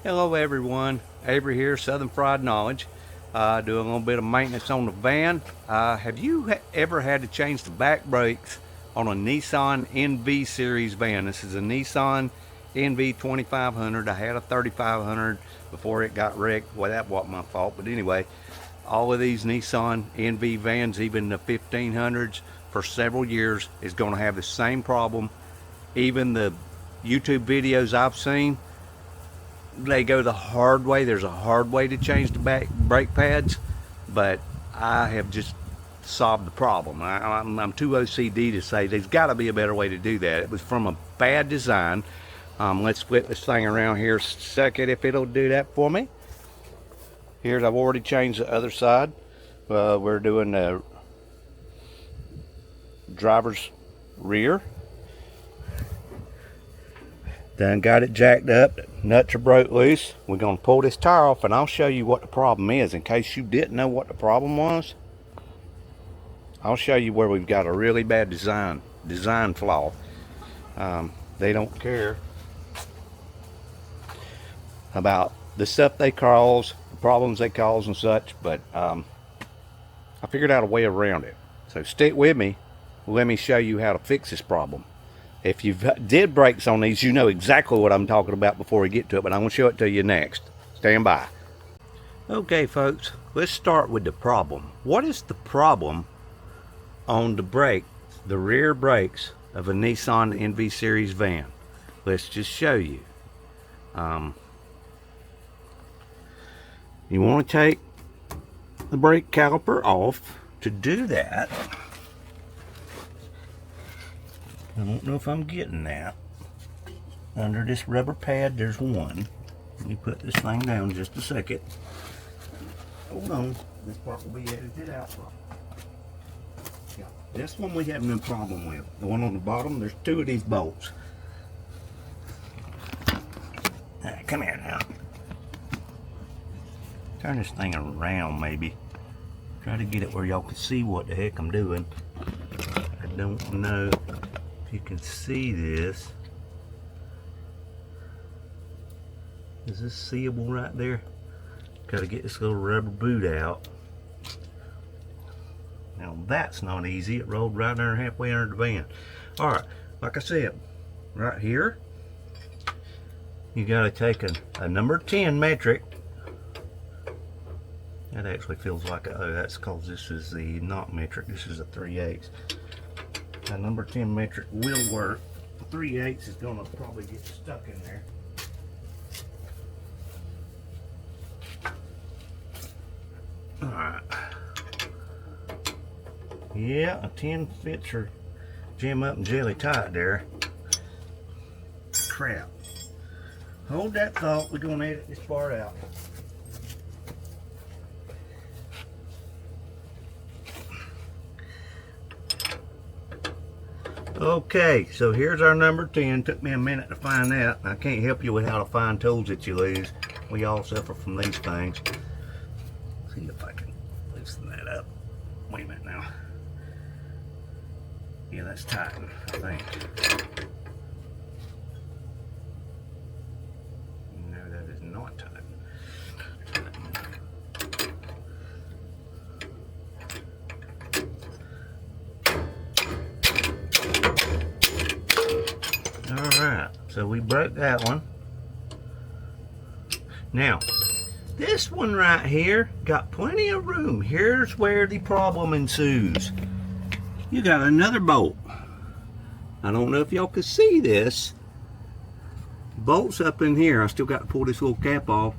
Hello everyone, Avery here, Southern Fried Knowledge. Doing a little bit of maintenance on the van. Have you ever had to change the back brakes on a Nissan NV series van? This is a Nissan NV 2500. I had a 3500 before it got wrecked. Well, that wasn't my fault, but anyway, all of these Nissan NV vans, even the 1500s, for several years is going to have the same problem. Even the YouTube videos I've seen, they go the hard way. There's a hard way to change the back brake pads, but I have just solved the problem. I'm too OCD to say there's got to be a better way to do that. It was from a bad design. Let's flip this thing around here a second if it'll do that for me. Here's, I've already changed the other side. We're doing the driver's rear. Done got it jacked up, nuts are broke loose. We're going to pull this tire off and I'll show you what the problem is in case you didn't know what the problem was. I'll show you where we've got a really bad design flaw. They don't care about the stuff they cause, the problems they cause and such, but I figured out a way around it. So stick with me, let me show you how to fix this problem. If you've did brakes on these, you know exactly what I'm talking about before we get to it, but I'm going to show it to you next. Stand by. Okay, folks, let's start with the problem. What is the problem on the brake, the rear brakes of a Nissan NV series van? Let's just show you. You want to take the brake caliper off. To do that, I don't know if I'm getting that. Under this rubber pad, there's one. Let me put this thing down just a second. Hold on. This part will be edited out. Yeah, this one we have no problem with. The one on the bottom, there's two of these bolts. Right, come here now. Turn this thing around maybe. Try to get it where y'all can see what the heck I'm doing. I don't know. You can see this. Is this seeable right there? Got to get this little rubber boot out. Now that's not easy. It rolled right there halfway under the van. Alright, like I said, right here, you got to take a number 10 metric. That actually feels like oh, that's because this is the not metric. This is a 3/8. A number 10 metric will work. 3/8 is going to probably get stuck in there. Alright. Yeah, a 10 fits her jam up and jelly tight there. Crap. Hold that thought. We're going to edit this part out. Okay, so here's our number 10. Took me a minute to find that. I can't help you with how to find tools that you lose. We all suffer from these things. See if I can loosen that up. Wait a minute now. Yeah, that's tight, I think. No, that is not tight. Alright, so we broke that one. Now, this one right here got plenty of room. Here's where the problem ensues. You got another bolt. I don't know if y'all can see this. Bolt's up in here. I still got to pull this little cap off.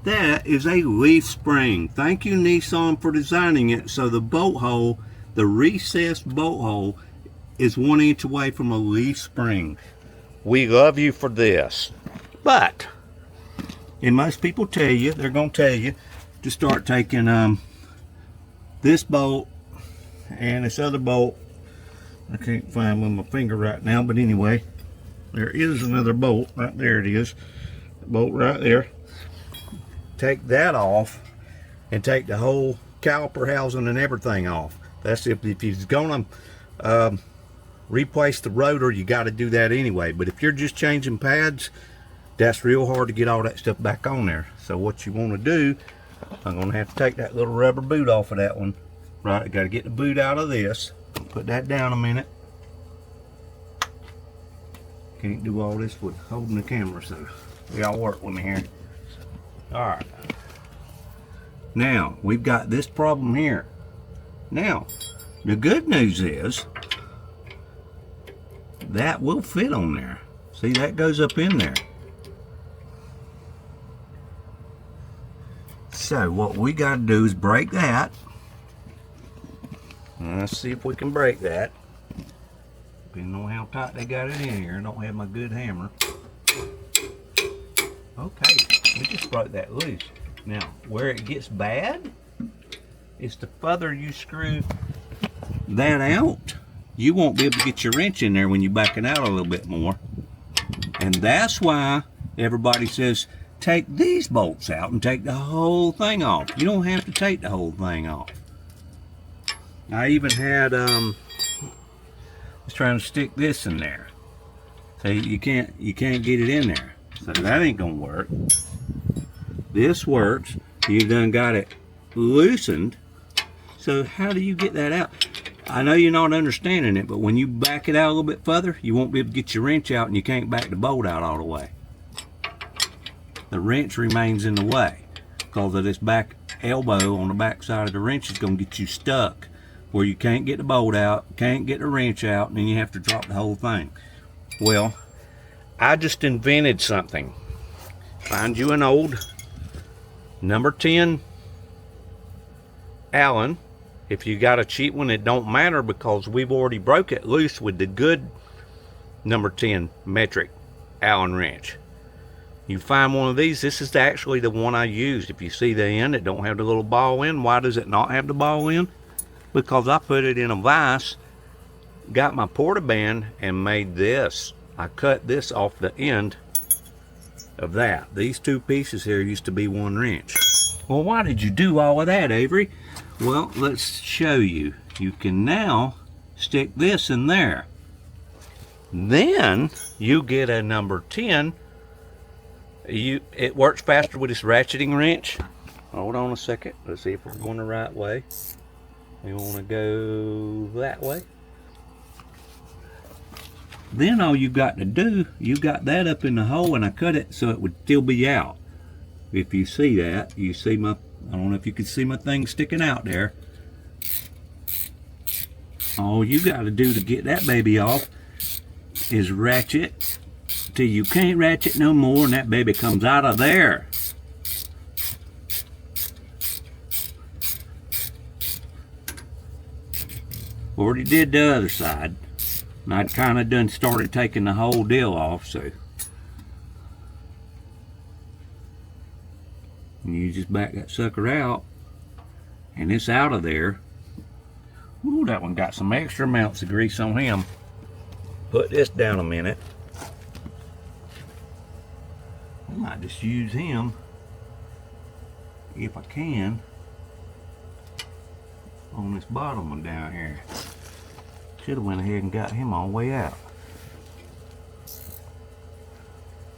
That is a leaf spring. Thank you, Nissan, for designing it so the bolt hole, the recessed bolt hole, is 1 inch away from a leaf spring. We love you for this. But, and most people tell you, they're going to tell you to start taking this bolt and this other bolt. I can't find with my finger right now, but anyway, there is another bolt. Right there it is. Bolt right there. Take that off and take the whole caliper housing and everything off. That's if you're going to replace the rotor, you got to do that anyway. But if you're just changing pads, That's real hard to get all that stuff back on there. So what you want to do, I'm going to have to take that little rubber boot off of that one. Right, I got to get the boot out of this. Put that down a minute. Can't do all this with holding the camera, so y'all work with me here. Alright. Now, we've got this problem here. Now, the good news is that will fit on there. See, that goes up in there. So what we got to do is break that. Let's see if we can break that. Depending on how tight they got it in here. I don't have my good hammer. Okay, we just broke that loose. Now, where it gets bad is the further you screw that out, you won't be able to get your wrench in there when you back it out a little bit more. And that's why everybody says, take these bolts out and take the whole thing off. You don't have to take the whole thing off. I even had, was trying to stick this in there. So you can't get it in there. So that ain't gonna work. This works. You done got it loosened. So how do you get that out? I know you're not understanding it, but when you back it out a little bit further, you won't be able to get your wrench out and you can't back the bolt out all the way. The wrench remains in the way because of this back elbow on the back side of the wrench is going to get you stuck where you can't get the bolt out, can't get the wrench out, and then you have to drop the whole thing. Well, I just invented something. Find you an old number 10 Allen. If you got a cheap one, it don't matter because we've already broke it loose with the good number 10 metric Allen wrench. You find one of these, this is actually the one I used. If you see the end, it don't have the little ball end. Why does it not have the ball end? Because I put it in a vise, got my portaband, and made this. I cut this off the end of that. These two pieces here used to be one wrench. Well, why did you do all of that, Avery? Well, let's show you. You can now stick this in there. Then you get a number 10. It works faster with this ratcheting wrench. Hold on a second. Let's see if we're going the right way. We want to go that way. Then all you got to do, you got that up in the hole, and I cut it so it would still be out. If you see that, you see my, I don't know if you can see my thing sticking out there. All you got to do to get that baby off is ratchet till you can't ratchet no more, and that baby comes out of there. Already did the other side, and I'd kind of done started taking the whole deal off, so. And you just back that sucker out, and it's out of there. Ooh, that one got some extra amounts of grease on him. Put this down a minute. I might just use him, if I can, on this bottom one down here. Should have went ahead and got him all the way out.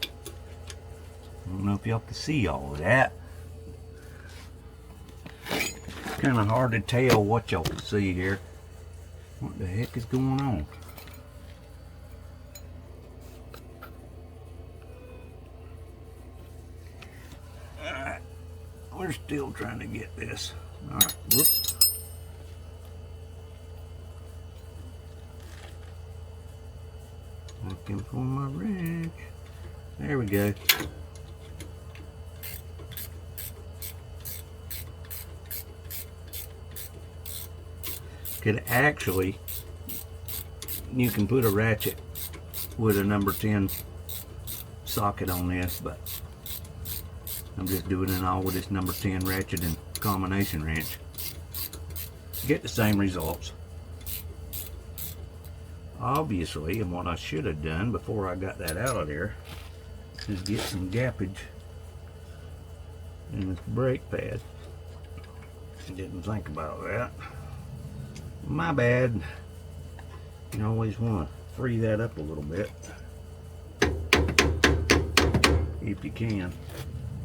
I don't know if y'all can see all of that. Kind of hard to tell what y'all can see here. What the heck is going on? Alright, we're still trying to get this. Alright, whoops. Looking for my wrench. There we go. Could actually, you can put a ratchet with a number 10 socket on this, but I'm just doing it all with this number 10 ratchet and combination wrench. Get the same results. Obviously, and what I should have done before I got that out of there is get some gappage in this brake pad. Didn't think about that. My bad. You always want to free that up a little bit. if you can.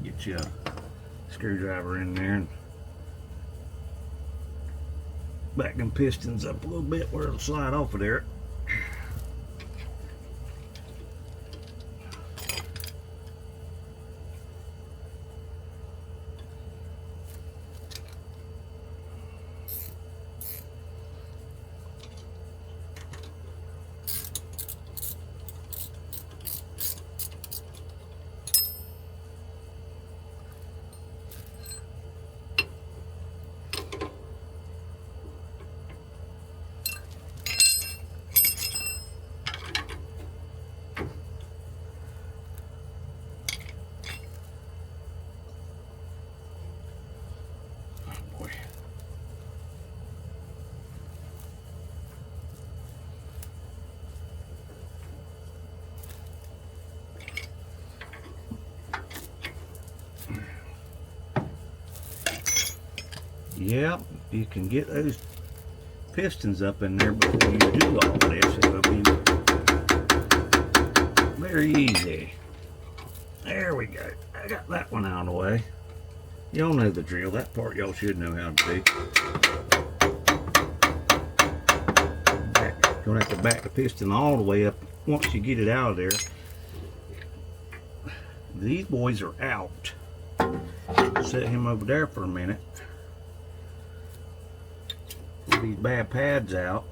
Get you a screwdriver in there and back them pistons up a little bit where it'll slide off of there. Yep, you can get those pistons up in there before you do all this. It'll be very easy. There we go. I got that one out of the way. Y'all know the drill. That part y'all should know how to do. You're going to have to back the piston all the way up once you get it out of there. These boys are out. Set him over there for a minute. Get these bad pads out.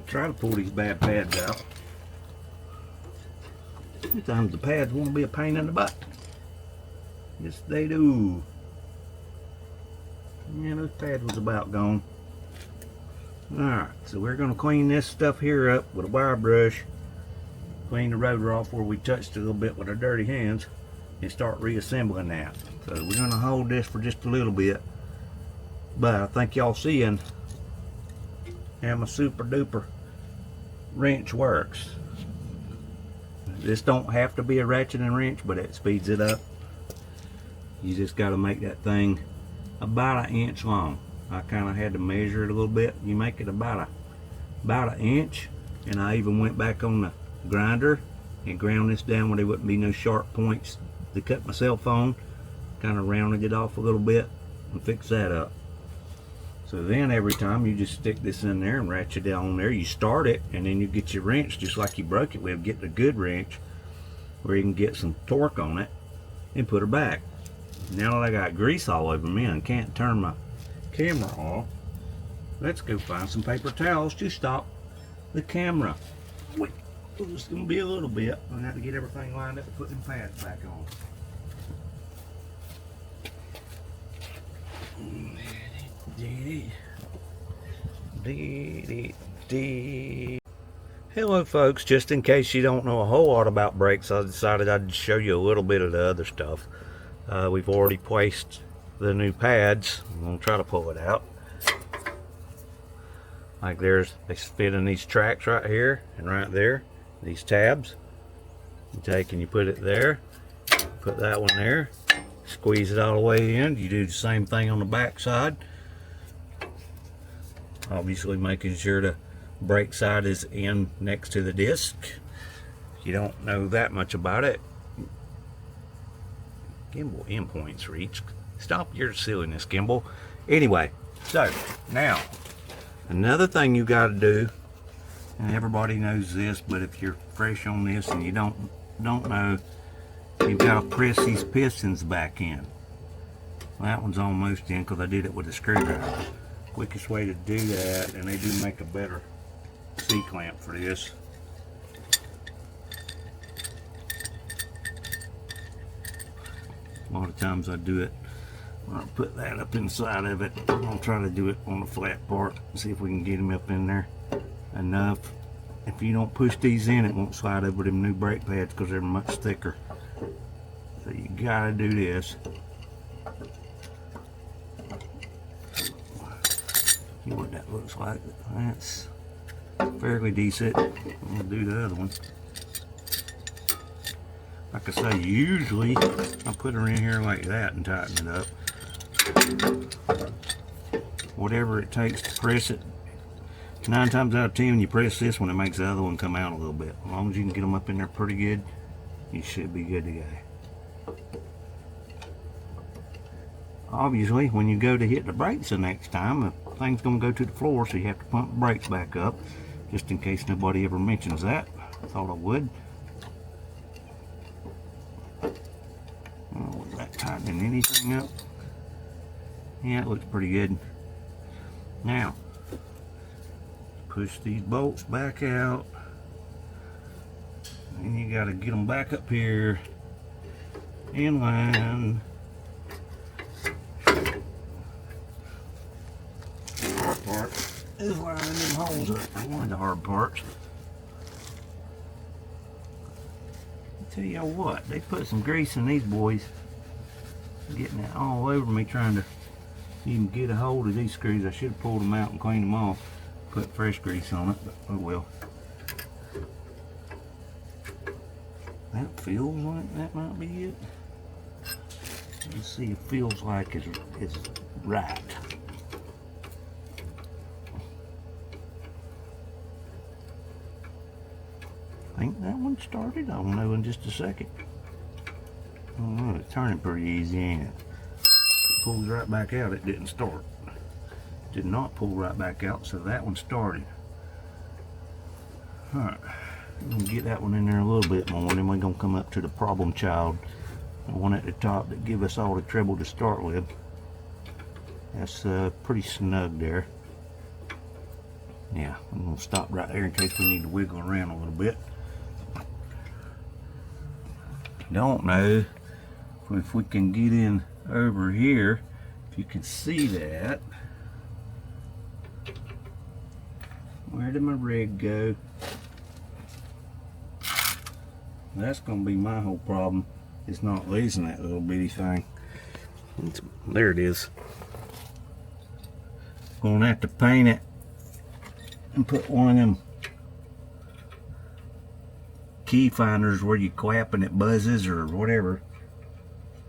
Try to pull these bad pads out. Sometimes the pads want to be a pain in the butt. Yes, they do. Yeah, those pads was about gone. Alright, so we're going to clean this stuff here up with a wire brush. Clean the rotor off where we touched it a little bit with our dirty hands and start reassembling that. So we're going to hold this for just a little bit. But I think y'all seeing how my super duper wrench works. This don't have to be a ratchet and wrench, but it speeds it up. You just got to make that thing about 1 inch long. I kind of had to measure it a little bit. You make it about an inch, and I even went back on the grinder and ground this down where there wouldn't be no sharp points to cut my cell phone. Kind of rounded it off a little bit and fix that up. So then every time you just stick this in there and ratchet it on there, you start it, and then you get your wrench just like you broke it with. Get a good wrench where you can get some torque on it and put her back. Now that I got grease all over me and can't turn my camera off, let's go find some paper towels to stop the camera. Wait, it's gonna be a little bit. I'm gonna have to get everything lined up and put them pads back on. Hello folks, just in case you don't know a whole lot about brakes, I decided I'd show you a little bit of the other stuff. We've already placed the new pads. I'm going to try to pull it out. Like they fit in these tracks right here and right there. These tabs. You take and you put it there. Put that one there. Squeeze it all the way in. You do the same thing on the back side. Obviously making sure the brake side is in next to the disc. If you don't know that much about it, gimbal endpoints reached. Stop your silliness, gimbal. Anyway, so now another thing you got to do, and everybody knows this, but if you're fresh on this and you don't know, you've got to press these pistons back in. Well, that one's almost in because I did it with a screwdriver. Quickest way to do that, and they do make a better C-clamp for this. A lot of times I do it, I'll put that up inside of it. I'll try to do it on the flat part, see if we can get them up in there enough. If you don't push these in, it won't slide over them new brake pads because they're much thicker. So you gotta do this. See what that looks like. That's fairly decent. We'll do the other one. Like I say, usually I put her in here like that and tighten it up. Whatever it takes to press it 9 times out of 10, when you press this one, it makes the other one come out a little bit. As long as you can get them up in there pretty good, you should be good to go. Obviously, when you go to hit the brakes the next time, the thing's going to go to the floor, so you have to pump the brakes back up, just in case nobody ever mentions that. I thought I would. Oh, was that tightening anything up? Yeah, it looks pretty good. Now, push these bolts back out. And you got to get them back up here in line. The hard part is lining them holes up. One of the hard parts. I tell you what, they put some grease in these boys. Getting it all over me trying to even get a hold of these screws. I should have pulled them out and cleaned them off. Put fresh grease on it, but oh well. That feels like that might be it. Let's see if it feels like it's right. I think that one started. I'll know in just a second. Oh, it's turning pretty easy, ain't it? It pulls right back out. It didn't start. Did not pull right back out, so that one started. Alright, I'm going to get that one in there a little bit more, then we're going to come up to the problem child, the one at the top that give us all the trouble to start with. That's pretty snug there. Yeah, I'm going to stop right there in case we need to wiggle around a little bit. Don't know if we can get in over here, if you can see that. Where did my rig go? That's going to be my whole problem. It's not losing that little bitty thing. There it is. Going to have to paint it and put one of them key finders where you clap and it buzzes or whatever.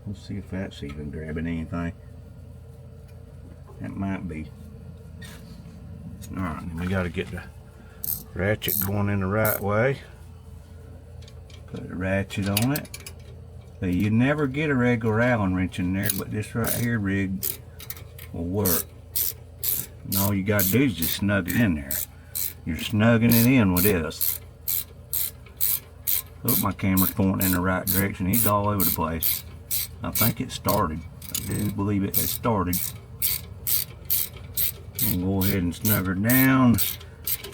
Let's see if that's even grabbing anything. That might be. Alright, we got to get the ratchet going in the right way. Put a ratchet on it. So you never get a regular Allen wrench in there, but this right here rig will work. And all you got to do is just snug it in there. You're snugging it in with this. Hope my camera's pointing in the right direction. He's all over the place. I think it started. I do believe it has started. I'm going to go ahead and snug her down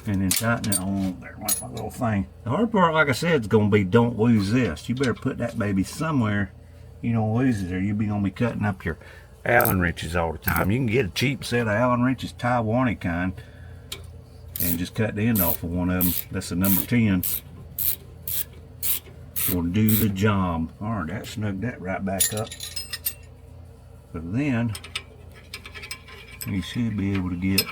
and then tighten it on. There went my little thing. The hard part, like I said, is going to be don't lose this. You better put that baby somewhere you don't lose it, or you'll be going to be cutting up your Allen wrenches all the time. You can get a cheap set of Allen wrenches, Taiwanese kind, and just cut the end off of one of them. That's the number 10. Will do the job. Alright, that snugged that right back up. So then we should be able to get,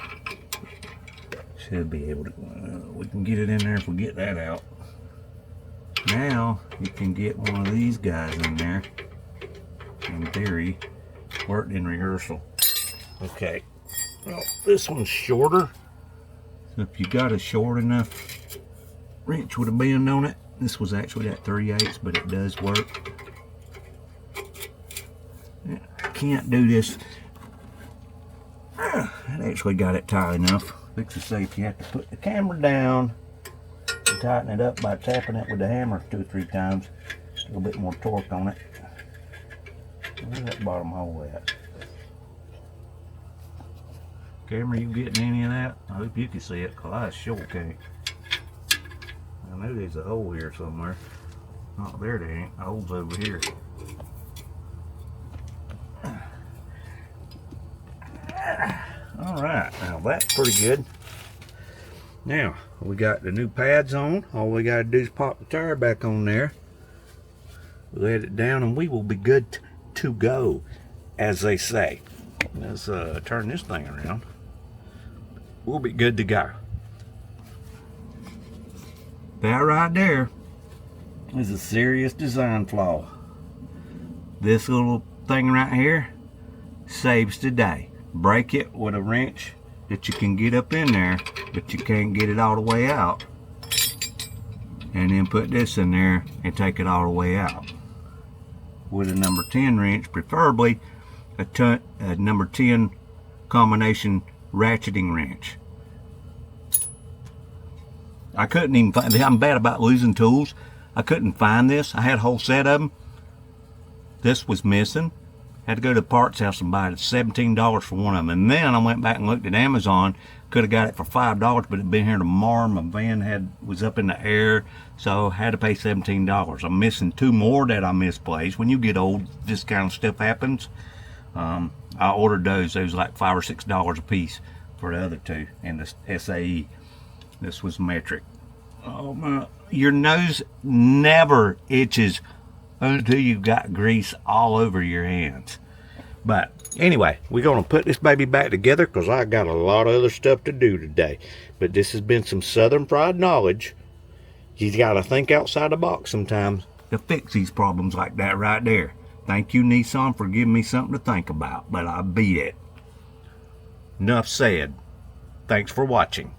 we can get it in there if we get that out. Now you can get one of these guys in there. In theory, worked in rehearsal. Okay, well, this one's shorter. So if you got a short enough wrench with a bend on it, this was actually at 3/8, but it does work. I can't do this. I actually got it tight enough. Fix to say if you have to put the camera down and tighten it up by tapping it with the hammer 2 or 3 times. A little bit more torque on it. Where's that bottom hole at? Camera, you getting any of that? I hope you can see it, because I sure can't. I know there's a hole here somewhere. Not there, there ain't. The hole's over here. Alright, now that's pretty good. Now, we got the new pads on. All we got to do is pop the tire back on there. Let it down and we will be good to go, as they say. Let's turn this thing around. We'll be good to go. That right there is a serious design flaw. This little thing right here saves the day. Break it with a wrench that you can get up in there, but you can't get it all the way out. And then put this in there and take it all the way out. With a number 10 wrench, preferably a number 10 combination ratcheting wrench. I couldn't even find, I'm bad about losing tools. I couldn't find this. I had a whole set of them. This was missing. Had to go to the parts house and buy it. $17 for one of them. And then I went back and looked at Amazon. Could have got it for $5, but it'd been here tomorrow. My van was up in the air, so I had to pay $17. I'm missing two more that I misplaced. When you get old, this kind of stuff happens. I ordered those. Those like $5 or $6 a piece for the other two, and the SAE. This was metric. Oh my! Your nose never itches until you've got grease all over your hands. But anyway, we're going to put this baby back together because I got a lot of other stuff to do today. But this has been some Southern fried knowledge. You got to think outside the box sometimes to fix these problems like that right there. Thank you, Nissan, for giving me something to think about, but I beat it. Enough said. Thanks for watching.